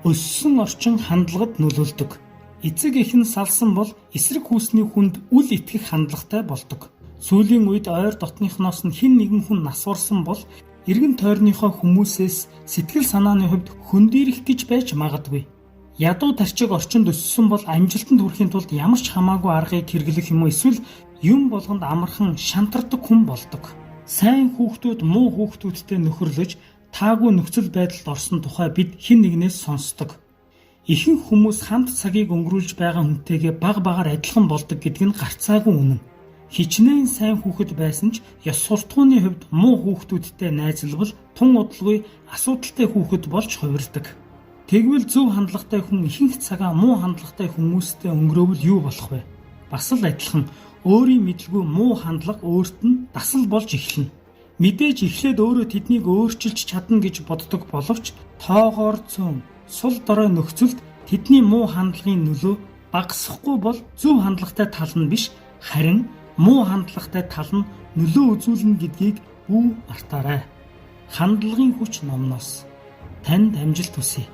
Өссөн орчин хандлагад нөлөөлдөг. Эцэг эх нь салсан бол эсрэг хүүсний хүнд үл итгэх хандлагатай болдог. Сүүлийн үед ойр дотныхноос нь хэн нэгэн хүн насварсан бол эргэн тойрныхоо хүмүүсээс сэтгэл санааны хувьд хөндийрэх гэж байж магадгүй. Ядуу тарчиг орчинд өссөн бол амжилтанд хүрэхийн тулд ямар ч хамаагүй аргыг хэрэглэх юм уу эсвэл юм болгонд амархан шантардаг хүн болдог. Сайн хүүхдүүд муу хүүхдүүдтэй нөхөрлөж таагүй нөхцөл байдалд орсон тухай бид хэн нэгнээс сонсдог. Ихэнх хүмүүс хамт цагийг өнгөрүүлж байгаа хүнтэйгээ баг багаар адилхан болдог гэдэг нь гарцаагүй үнэн. Хичнээн сайн хүүхэд байсан ч ёс суртахууны хувьд муу хүүхдүүдтэй найзалбал тун удалгүй асуудалтай хүүхэд болж хувирдаг. Тэгвэл зөв хандлагатай хүн ихэнх цагаа муу хандлагатай хүмүүстэй өнгөрөөвөл юу болох вэ? Бас л адилхан өөрийн мэдлгүй муу хандлага өөрт нь дасал болж эхэлнэ. Мэдээж эхлээд өөрөө тэднийг өөрчилж чадна гэж боддог боловч тоогоор цөөн сул дорой нөхцөлд тэдний муу хандлагын нөлөө багасахгүй бол зөв хандлагатай тал нь биш харин муу хандлагатай тал нь нөлөө үзүүлнэ гэдгийг бүү мартаарай. Хандлагын хүч номноос танд амжилт хүсье.